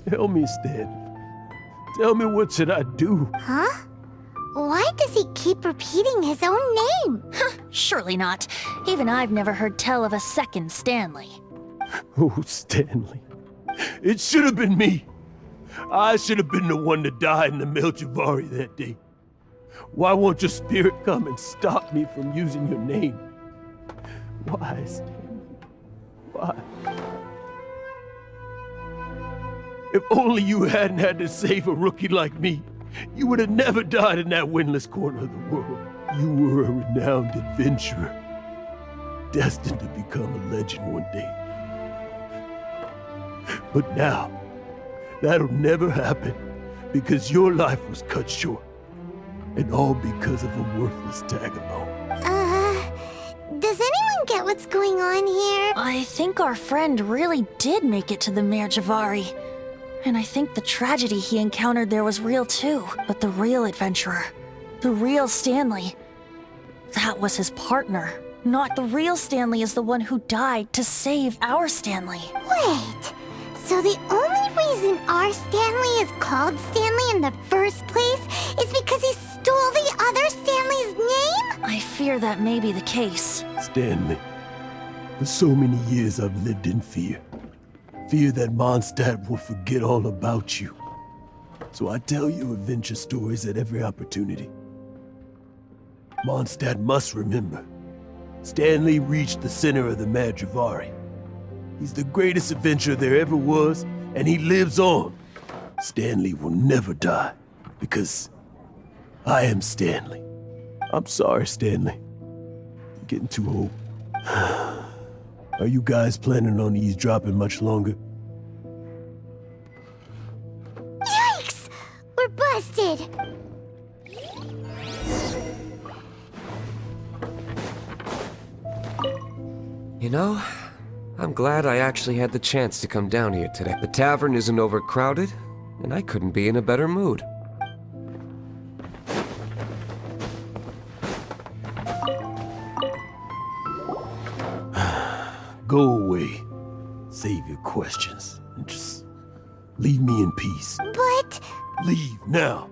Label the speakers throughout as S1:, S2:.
S1: Tell me, Stan. Tell me, what should I do?
S2: Huh? Why does he keep repeating his own name?
S3: Surely not. Even I've never heard tell of a second Stanley.
S1: Oh, Stanley. It should have been me. I should have been the one to die in the Melchivari that day. Why won't your spirit come and stop me from using your name? Why, Stanley? Why? If only you hadn't had to save a rookie like me, you would have never died in that windless corner of the world. You were a renowned adventurer, destined to become a legend one day. But now, that'll never happen, because your life was cut short, and all because of a worthless tagabone.
S2: Does anyone get what's going on here?
S3: I think our friend really did make it to the Merjavari. And I think the tragedy he encountered there was real too. But the real adventurer, the real Stanley, that was his partner. Not the real Stanley is the one who died to save our Stanley.
S2: Wait, so the only reason our Stanley is called Stanley in the first place is because he stole the other Stanley's name?
S3: I fear that may be the case.
S1: Stanley, for so many years I've lived in fear. Fear that Mondstadt will forget all about you. So I tell you adventure stories at every opportunity. Mondstadt must remember. Stanley reached the center of the Merjavari. He's the greatest adventurer there ever was, and he lives on. Stanley will never die, because I am Stanley. I'm sorry, Stanley. I'm getting too old. Are you guys planning on eavesdropping much longer?
S2: Yikes! We're busted!
S4: You know, I'm glad I actually had the chance to come down here today. The tavern isn't overcrowded, and I couldn't be in a better mood.
S1: Go away. Save your questions, and just leave me in peace.
S2: But...
S1: Leave now.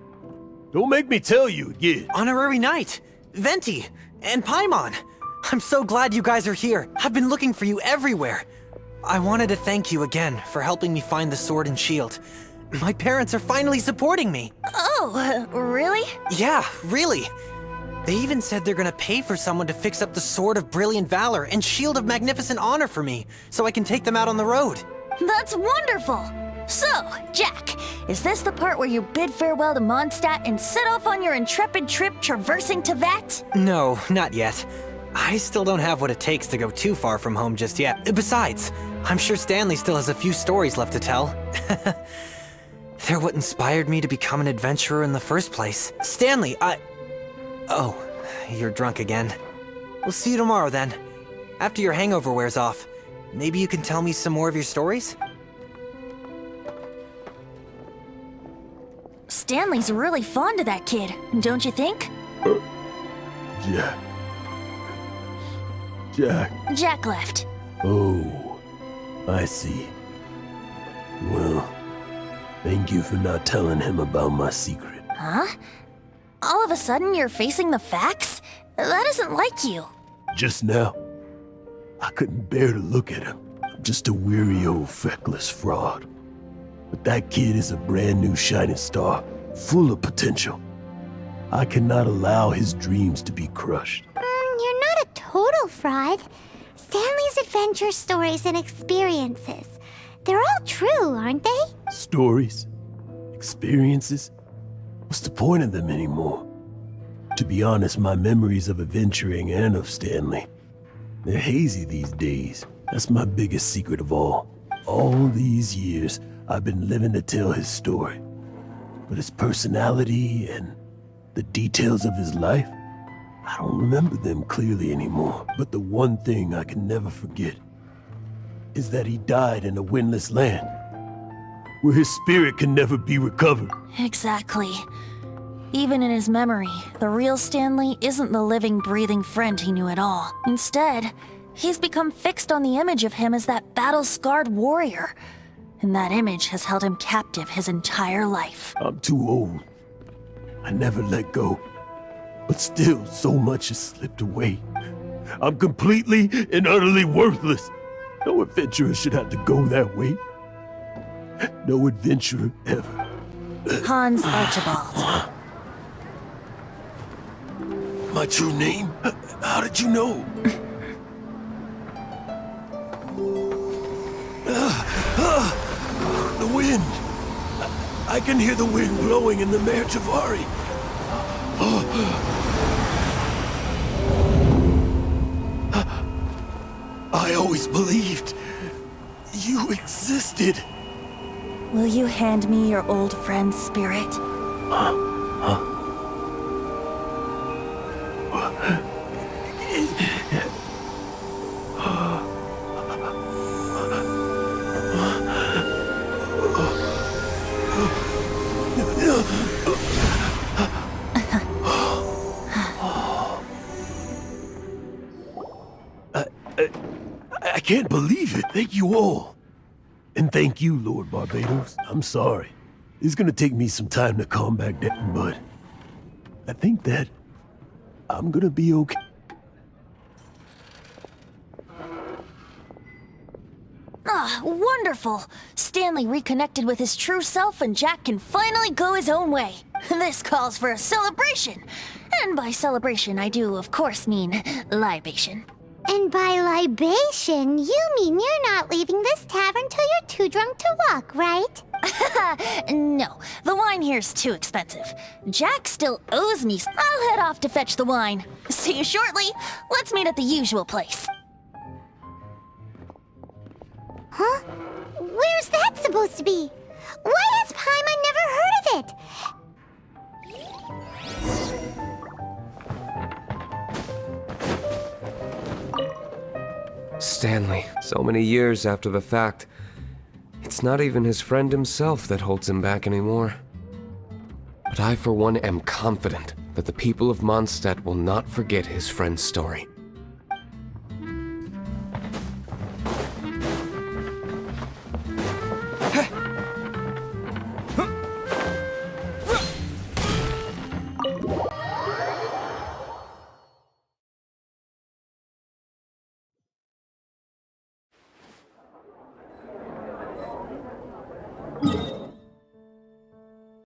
S1: Don't make me tell you again.
S5: Honorary Knight, Venti, and Paimon. I'm so glad you guys are here. I've been looking for you everywhere. I wanted to thank you again for helping me find the sword and shield. My parents are finally supporting me.
S3: Oh, really?
S5: Yeah, really. They even said they're gonna pay for someone to fix up the Sword of Brilliant Valor and Shield of Magnificent Honor for me, so I can take them out on the road.
S3: That's wonderful! So, Jack, is this the part where you bid farewell to Mondstadt and set off on your intrepid trip traversing Tevat?
S5: No, not yet. I still don't have what it takes to go too far from home just yet. Besides, I'm sure Stanley still has a few stories left to tell. They're what inspired me to become an adventurer in the first place. Stanley, Oh, you're drunk again. We'll see you tomorrow then. After your hangover wears off, maybe you can tell me some more of your stories?
S3: Stanley's really fond of that kid, don't you think?
S1: Jack. Jack.
S3: Jack left.
S1: Oh, I see. Well, thank you for not telling him about my secret.
S3: Huh? All of a sudden you're facing the facts? That isn't like you.
S1: Just now, I couldn't bear to look at him. I'm just a weary old feckless fraud. But that kid is a brand new shining star, full of potential. I cannot allow his dreams to be crushed.
S2: You're not a total fraud. Stanley's adventure stories and experiences, they're all true, aren't they?
S1: Stories? Experiences? What's the point of them anymore? To be honest, my memories of adventuring and of Stanley, they're hazy these days. That's my biggest secret of all. All these years, I've been living to tell his story. But his personality and the details of his life, I don't remember them clearly anymore. But the one thing I can never forget is that he died in a windless land, where his spirit can never be recovered.
S3: Exactly. Even in his memory, the real Stanley isn't the living, breathing friend he knew at all. Instead, he's become fixed on the image of him as that battle-scarred warrior. and that image has held him captive his entire life.
S1: I'm too old. I never let go. But still, so much has slipped away. I'm completely and utterly worthless. No adventurer should have to go that way. No adventurer ever.
S3: Hans Archibald.
S1: My true name? How did you know? The wind. I can hear the wind blowing in the Mare Javari. I always believed you existed.
S3: Will you hand me your old friend's spirit?
S1: I can't believe it. Thank you all. And thank you, Lord Barbados. I'm sorry. It's gonna take me some time to calm back down, but I think that I'm gonna be okay.
S3: Ah, wonderful! Stanley reconnected with his true self and Jack can finally go his own way. This calls for a celebration. And by celebration, I do, of course, mean libation.
S2: And by libation, you mean you're not leaving this tavern till you're too drunk to walk, right?
S3: No, the wine here's too expensive. Jack still owes me. I'll head off to fetch the wine. See you shortly. Let's meet at the usual place.
S2: Huh? Where's that supposed to be? Why has Paimon never heard of it?
S4: Stanley, so many years after the fact. It's not even his friend himself that holds him back anymore. But I, for one, am confident that the people of Mondstadt will not forget his friend's story.